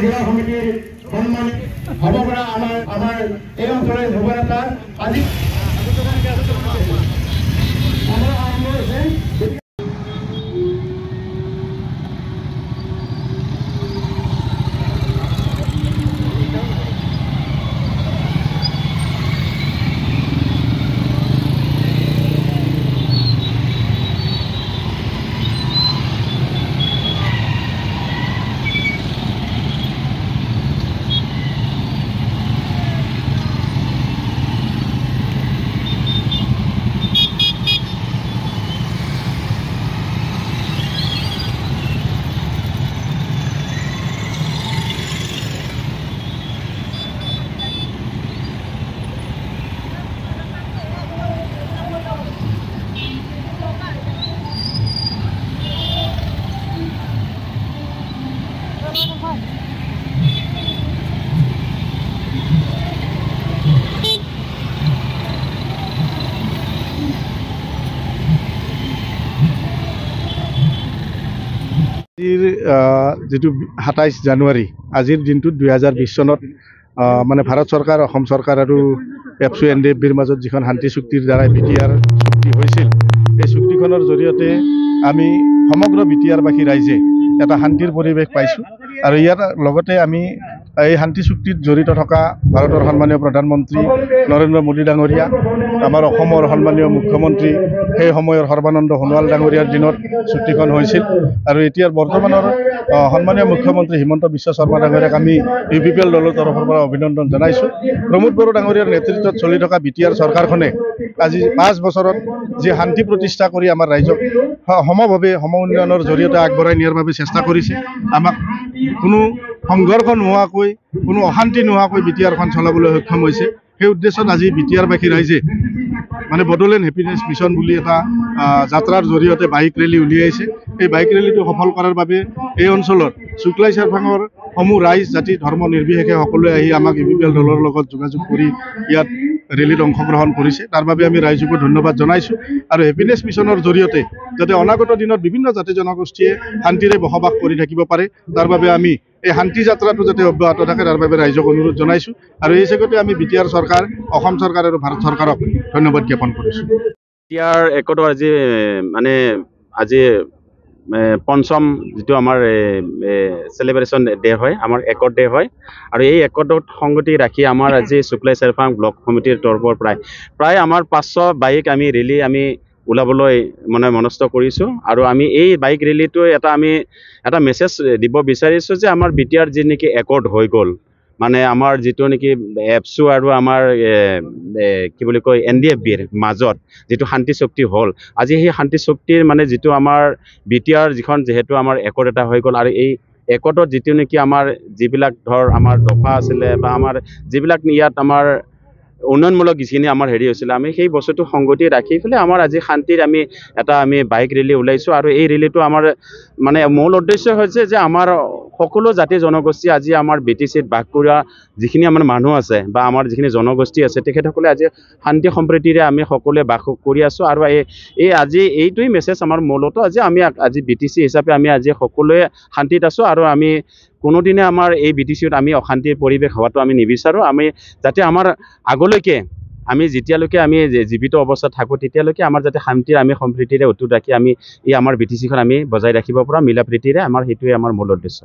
জিলা সমিতিৰ সন্মানিত হ'ব পৰা আমাৰ এই অঞ্চলৰ যুৱ নেতা আজি যেটো 27 জানুৱাৰী আজিৰ দিনটোত 2020 চনত মানে ভাৰত চৰকাৰ অসম চৰকাৰ আৰু এপছু এনডিএফবিৰ মাজত যিখন শান্তি চুক্তিৰ দ্বাৰা বিটিআৰ চুক্তি হৈছিল এই চুক্তিখনৰ জৰিয়তে আমি সমগ্ৰ বিটিআৰবাসী ৰাইজে এটা শান্তিৰ পৰিৱেশ পাইছো আৰু ইয়াৰ লগতে আমি এই শান্তি চুক্তিত জড়িত থকা ভাৰতৰ সন্মানীয় প্ৰধানমন্ত্ৰী নৰেন্দ্ৰ মোদী ডাঙৰীয়া আমাৰ অসমৰ সন্মানীয় মুখ্যমন্ত্ৰী সেই সময়ৰ সৰ্বানন্দ সোণোৱাল ডাঙৰীয়াৰ দিনত চুক্তিখন হৈছিল আৰু এতিয়াৰ বৰ্তমানৰ সন্মানীয় মুখ্যমন্ত্ৰী হিমন্ত বিশ্ব শৰ্মা ডাঙৰীয়াক আমি ইউপিপিএল দলৰ তৰফৰ পৰা অভিনন্দন জনাইছো। প্ৰমোদ বড়ো ডাঙৰীয়াৰ নেতৃত্বত চলি থকা বিটিআৰ চৰকাৰখনে আজি 5 বছৰত যি শান্তি প্ৰতিষ্ঠা কৰি আমাৰ ৰাইজক সমভাৱে সম উন্নয়নৰ জৰিয়তে আগবঢ়াই নিয়াৰ বাবে চেষ্টা কৰিছে। আমাক কোনো সংঘৰ্ষ নোহোৱাকৈ কোনো অশান্তি নোহোৱাকৈ বিটিআৰখন চলাবলৈ সক্ষম হৈছে। সেই উদ্দেশ্যত আজি বিটিআৰবাসী ৰাইজে মানে বডোলেণ্ড হেপিনেছ মিছন বুলি এটা যাত্ৰাৰ জৰিয়তে বাইক ৰেলী উলিয়াইছে। এই বাইক ৰেলীটো সফল কৰাৰ বাবে এই অঞ্চলৰ শুক্লাই চাৰফাঙৰ সমূহ ৰাইজ জাতি ধৰ্ম নিৰ্বিশেষে সকলোৱে আহি আমাক ইউপিপিএল দলৰ লগত যোগাযোগ কৰি ইয়াত ৰেলীত অংশগ্ৰহণ কৰিছে। তাৰ বাবে আমি ৰাইজকো ধন্যবাদ জনাইছোঁ আৰু হেপিনেছ মিছনৰ জৰিয়তে যাতে অনাগত দিনত বিভিন্ন জাতি জনগোষ্ঠীয়ে শান্তিৰে বসবাস কৰি থাকিব পাৰে তাৰ বাবে আমি এই শান্তি যাত্ৰাটো যাতে অব্যাহত থাকে তাৰ বাবে ৰাইজক অনুৰোধ জনাইছোঁ আৰু এই চেগতে আমি বিটিআৰ চৰকাৰ অসম চৰকাৰ আৰু ভাৰত চৰকাৰক ধন্যবাদ জ্ঞাপন কৰিছোঁ। বিটিআৰ একৰ্ডৰ আজি পঞ্চম যেটো আমাৰ সেলিব্ৰেশন ডে হয় আমাৰ একৰ্ড ডে হয় আৰু এই একৰ্ডত সংগতি ৰাখি আমাৰ আজি শুক্লাই চাৰফাং ব্লক কমিটিৰ তৰফৰ প্ৰায় আমাৰ 500 বাইক আমি ৰেলী আমি ওলাবলৈ মানে মনস্থ কৰিছোঁ আৰু আমি এই বাইক ৰেলীটো এটা মেছেজ দিব বিচাৰিছোঁ যে আমাৰ বিটিআৰ যি নেকি একৰ্ড হৈ গ'ল মানে আমাৰ যেটো নেকি এপছু আৰু আমাৰ কি বুলি কয় এনডিএফবিৰ মাজত যেটো শান্তি চুক্তি হ'ল আজি সেই শান্তি চুক্তিৰ মানে যেটো আমাৰ বিটিআৰ যিখন যেহেতু আমাৰ একৰ্ড এটা হৈ গ'ল আৰু এই একৰ্ডত যেটো নেকি আমাৰ যিবিলাক ধৰ আমাৰ দফা আছিলে বা আমাৰ যিবিলাক ইয়াত আমাৰ উন্নয়নমূলক যিখিনি আমাৰ হেৰি হৈছিল আমি সেই বস্তুটো সংগতি ৰাখি ফেলে আমাৰ আজি শান্তিৰ আমি বাইক ৰেলী ওলাইছোঁ আৰু এই ৰেলীটো আমাৰ মানে মূল উদ্দেশ্য হৈছে যে আমাৰ সকলো জাতি জনগোষ্ঠী আজি আমাৰ বিটিচিত বাস কৰা যিখিনি আমাৰ মানুহ আছে বা আমাৰ যিখিনি জনগোষ্ঠী আছে তেখেতসকলে আজি শান্তি সম্প্ৰীতিৰে আমি সকলোৱে বাস কৰি আছোঁ আৰু এই আজি এইটোই মেছেজ আমাৰ মূলত আমি আজি বিটিচি হিচাপে আমি আজি সকলোৱে শান্তিত আছোঁ আৰু আমি কোনোদিনে আমাৰ এই বিটিচিত আমি অশান্তিৰ পৰিৱেশ হোৱাটো আমি নিবিচাৰোঁ। আমি যাতে আমাৰ আগলৈকে আমি যেতিয়ালৈকে আমি জীৱিত অৱস্থাত থাকোঁ তেতিয়ালৈকে আমাৰ যাতে শান্তিৰ আমি সম্প্ৰীতিৰে অটুট ৰাখি আমি এই আমাৰ বিটিচিখন আমি বজাই ৰাখিব পৰা মিলা প্ৰীতিৰে আমাৰ সেইটোৱে আমাৰ মূল উদ্দেশ্য।